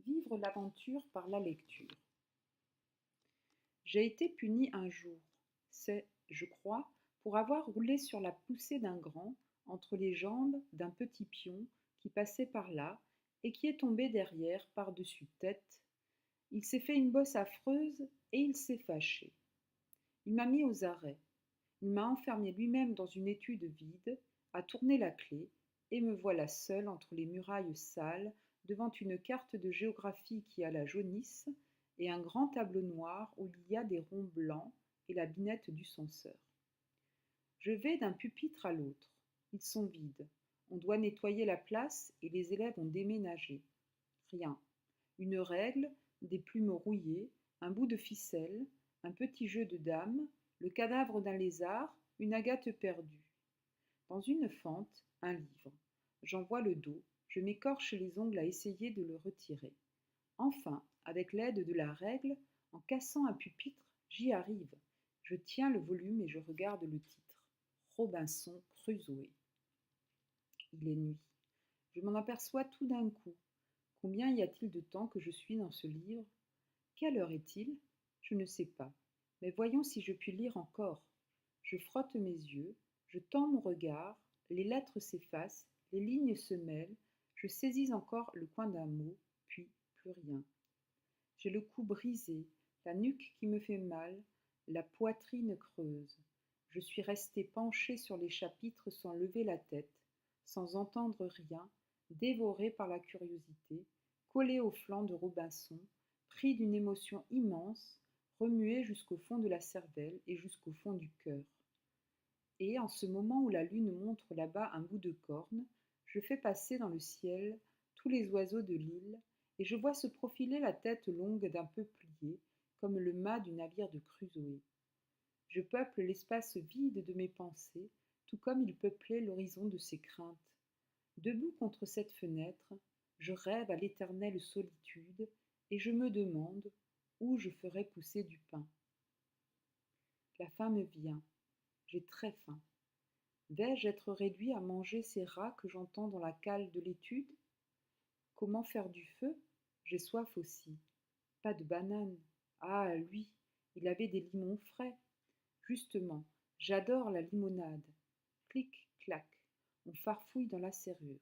Vivre l'aventure par la lecture. J'ai été puni un jour, c'est, je crois, pour avoir roulé sur la poussée d'un grand, entre les jambes d'un petit pion qui passait par là et qui est tombé derrière par-dessus tête. Il s'est fait une bosse affreuse et il s'est fâché. Il m'a mis aux arrêts. Il m'a enfermé lui-même dans une étude vide, a tourné la clé, et me voilà seule entre les murailles sales, devant une carte de géographie qui a la jaunisse, et un grand tableau noir où il y a des ronds blancs et la binette du censeur. Je vais d'un pupitre à l'autre. Ils sont vides. On doit nettoyer la place et les élèves ont déménagé. Rien. Une règle, des plumes rouillées, un bout de ficelle, un petit jeu de dames, le cadavre d'un lézard, une agate perdue. Dans une fente, un livre. J'en vois le dos, je m'écorche les ongles à essayer de le retirer. Enfin, avec l'aide de la règle, en cassant un pupitre, j'y arrive. Je tiens le volume et je regarde le titre. Robinson Crusoe. Il est nuit. Je m'en aperçois tout d'un coup. Combien y a-t-il de temps que je suis dans ce livre? Quelle heure est-il? Je ne sais pas. Mais voyons si je puis lire encore. Je frotte mes yeux, je tends mon regard, les lettres s'effacent, les lignes se mêlent, je saisis encore le coin d'un mot, puis plus rien. J'ai le cou brisé, la nuque qui me fait mal, la poitrine creuse. Je suis restée penchée sur les chapitres sans lever la tête, sans entendre rien, dévorée par la curiosité, collée au flanc de Robinson, pris d'une émotion immense, remuée jusqu'au fond de la cervelle et jusqu'au fond du cœur. Et en ce moment où la lune montre là-bas un bout de corne, je fais passer dans le ciel tous les oiseaux de l'île, et je vois se profiler la tête longue d'un peuplier, comme le mât du navire de Crusoé. Je peuple l'espace vide de mes pensées, tout comme il peuplait l'horizon de ses craintes. Debout contre cette fenêtre, je rêve à l'éternelle solitude, et je me demande où je ferai pousser du pain. La faim me vient, j'ai très faim. Vais-je être réduit à manger ces rats que j'entends dans la cale de l'étude? Comment faire du feu? J'ai soif aussi. Pas de bananes. Ah, lui, il avait des limons frais. Justement, j'adore la limonade. Clic, clac, on farfouille dans la serrure.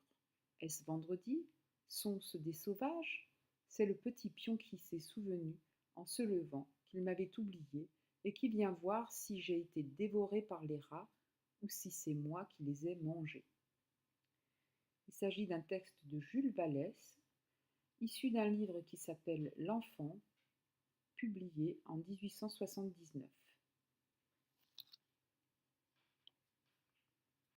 Est-ce vendredi? Sont-ce des sauvages? C'est le petit pion qui s'est souvenu, en se levant, qu'il m'avait oublié, et qui vient voir si j'ai été dévoré par les rats ou si c'est moi qui les ai mangés. Il s'agit d'un texte de Jules Vallès, issu d'un livre qui s'appelle L'Enfant, publié en 1879.